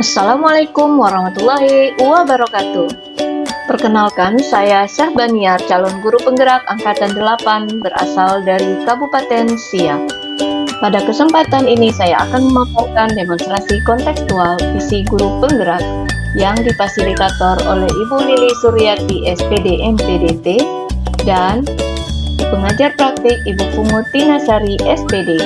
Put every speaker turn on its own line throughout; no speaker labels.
Assalamualaikum warahmatullahi wabarakatuh. Perkenalkan, saya Syahbaniar, calon guru penggerak Angkatan 8 berasal dari Kabupaten Siak. Pada kesempatan ini saya akan memaparkan demonstrasi kontekstual visi guru penggerak yang difasilitator oleh Ibu Lili Suryati SPD MPDT dan pengajar praktik Ibu Pungut Tinasari SPD.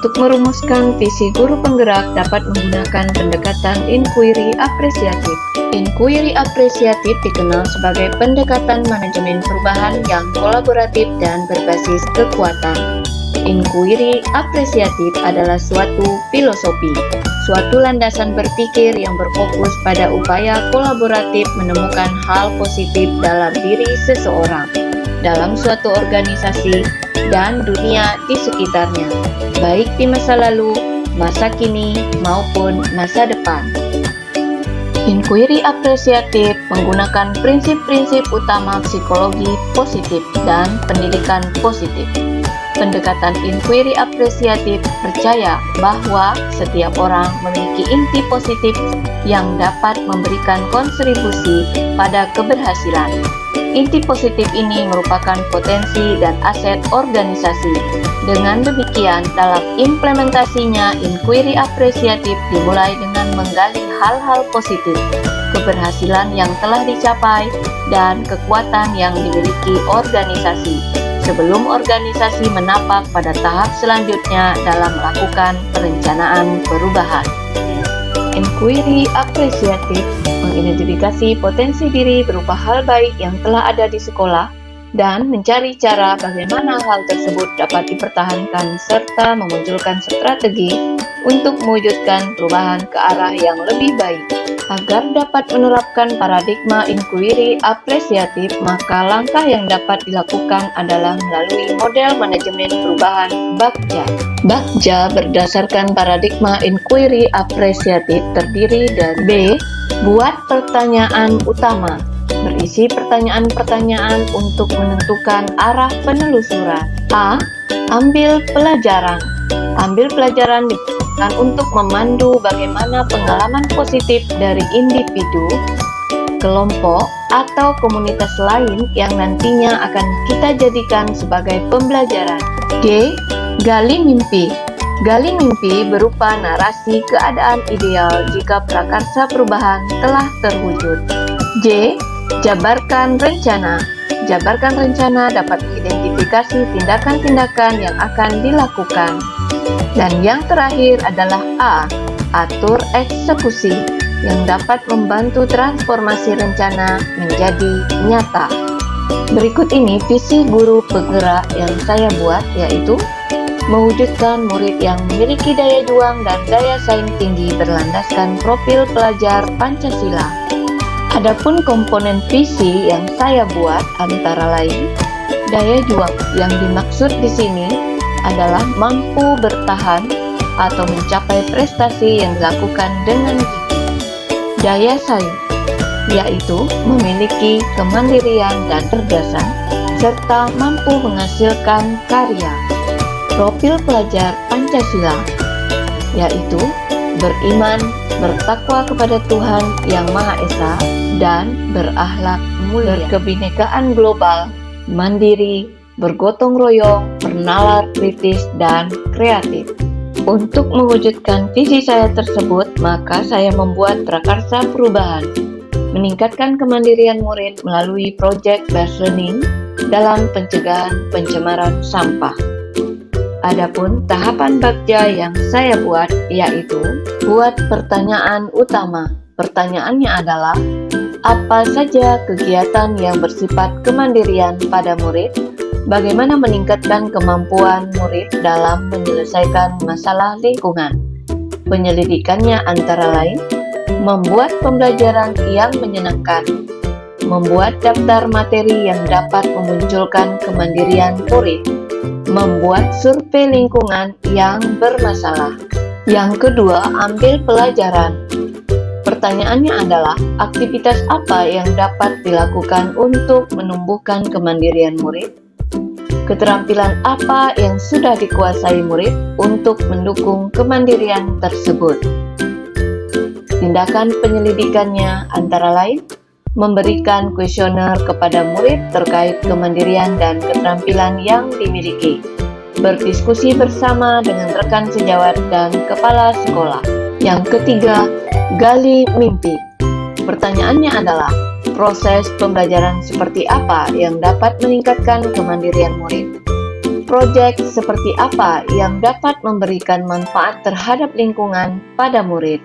Untuk merumuskan visi guru penggerak dapat menggunakan pendekatan inquiry apresiatif. Inquiry apresiatif dikenal sebagai pendekatan manajemen perubahan yang kolaboratif dan berbasis kekuatan. Inquiry apresiatif adalah suatu filosofi, suatu landasan berpikir yang berfokus pada upaya kolaboratif menemukan hal positif dalam diri seseorang, dalam suatu organisasi, dan dunia di sekitarnya, baik di masa lalu, masa kini, maupun masa depan. Inquiry apresiatif menggunakan prinsip-prinsip utama psikologi positif dan pendidikan positif. Pendekatan inquiry apresiatif percaya bahwa setiap orang memiliki inti positif yang dapat memberikan kontribusi pada keberhasilan. Inti positif ini merupakan potensi dan aset organisasi. Dengan demikian, dalam implementasinya, inquiry apresiatif dimulai dengan menggali hal-hal positif, keberhasilan yang telah dicapai, dan kekuatan yang dimiliki organisasi, sebelum organisasi menapak pada tahap selanjutnya dalam melakukan perencanaan perubahan. Inquiry apresiatif mengidentifikasi potensi diri berupa hal baik yang telah ada di sekolah dan mencari cara bagaimana hal tersebut dapat dipertahankan serta memunculkan strategi untuk mewujudkan perubahan ke arah yang lebih baik. Agar dapat menerapkan paradigma inquiry apresiatif, maka langkah yang dapat dilakukan adalah melalui model manajemen perubahan BAKJA. BAKJA berdasarkan paradigma inquiry apresiatif terdiri dari B. Buat pertanyaan utama, berisi pertanyaan-pertanyaan untuk menentukan arah penelusuran. A. Ambil pelajaran. Ambil pelajaran digunakan untuk memandu bagaimana pengalaman positif dari individu, kelompok, atau komunitas lain yang nantinya akan kita jadikan sebagai pembelajaran. G. Gali mimpi. Gali mimpi berupa narasi keadaan ideal jika prakarsa perubahan telah terwujud. J. Jabarkan rencana. Jabarkan rencana dapat mengidentifikasi tindakan-tindakan yang akan dilakukan. Dan yang terakhir adalah A. Atur eksekusi yang dapat membantu transformasi rencana menjadi nyata. Berikut ini visi guru penggerak yang saya buat, yaitu mewujudkan murid yang memiliki daya juang dan daya saing tinggi berlandaskan profil pelajar Pancasila. Adapun komponen visi yang saya buat antara lain, daya juang yang dimaksud di sini adalah mampu bertahan atau mencapai prestasi yang dilakukan dengan gigih. Daya saing, yaitu memiliki kemandirian dan cerdasan serta mampu menghasilkan karya. Profil pelajar Pancasila, yaitu beriman, bertakwa kepada Tuhan Yang Maha Esa, dan berakhlak mulia, berkebinekaan global, mandiri, bergotong royong, bernalar kritis, dan kreatif. Untuk mewujudkan visi saya tersebut, maka saya membuat prakarsa perubahan, meningkatkan kemandirian murid melalui project based learning dalam pencegahan pencemaran sampah. Adapun tahapan BAKJA yang saya buat, yaitu buat pertanyaan utama. Pertanyaannya adalah, apa saja kegiatan yang bersifat kemandirian pada murid? Bagaimana meningkatkan kemampuan murid dalam menyelesaikan masalah lingkungan? Penyelidikannya antara lain, membuat pembelajaran yang menyenangkan, membuat daftar materi yang dapat memunculkan kemandirian murid, membuat survei lingkungan yang bermasalah. Yang kedua, ambil pelajaran. Pertanyaannya adalah, aktivitas apa yang dapat dilakukan untuk menumbuhkan kemandirian murid? Keterampilan apa yang sudah dikuasai murid untuk mendukung kemandirian tersebut? Tindakan penyelidikannya antara lain memberikan kuesioner kepada murid terkait kemandirian dan keterampilan yang dimiliki, berdiskusi bersama dengan rekan sejawat dan kepala sekolah. Yang ketiga, gali mimpi. Pertanyaannya adalah, proses pembelajaran seperti apa yang dapat meningkatkan kemandirian murid? Proyek seperti apa yang dapat memberikan manfaat terhadap lingkungan pada murid?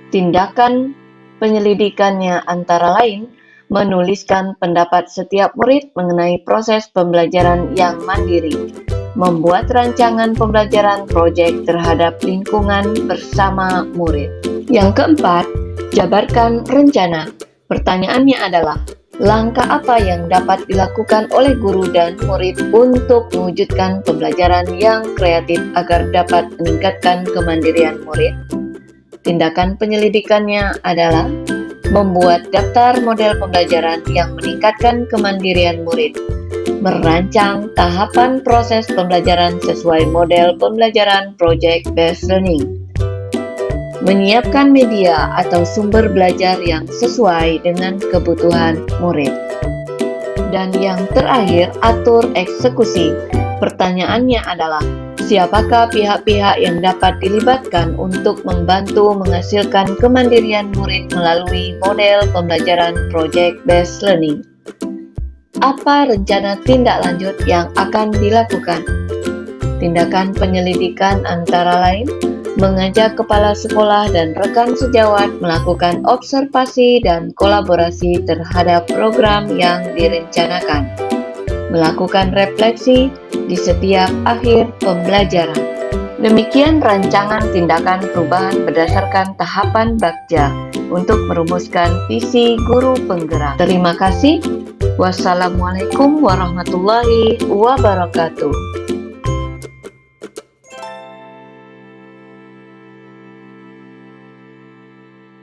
Tindakan penyelidikannya antara lain menuliskan pendapat setiap murid mengenai proses pembelajaran yang mandiri, membuat rancangan pembelajaran proyek terhadap lingkungan bersama murid. Yang keempat, jabarkan rencana. Pertanyaannya adalah, langkah apa yang dapat dilakukan oleh guru dan murid untuk mewujudkan pembelajaran yang kreatif agar dapat meningkatkan kemandirian murid? Tindakan penyelidikannya adalah membuat daftar model pembelajaran yang meningkatkan kemandirian murid, merancang tahapan proses pembelajaran sesuai model pembelajaran project-based learning, menyiapkan media atau sumber belajar yang sesuai dengan kebutuhan murid. Dan yang terakhir, atur eksekusi. Pertanyaannya adalah, siapakah pihak-pihak yang dapat dilibatkan untuk membantu menghasilkan kemandirian murid melalui model pembelajaran project-based learning? Apa rencana tindak lanjut yang akan dilakukan? Tindakan penyelidikan antara lain mengajak kepala sekolah dan rekan sejawat melakukan observasi dan kolaborasi terhadap program yang direncanakan, melakukan refleksi di setiap akhir pembelajaran. Demikian rancangan tindakan perubahan berdasarkan tahapan Bagja untuk merumuskan visi guru penggerak. Terima kasih. Wassalamualaikum warahmatullahi wabarakatuh.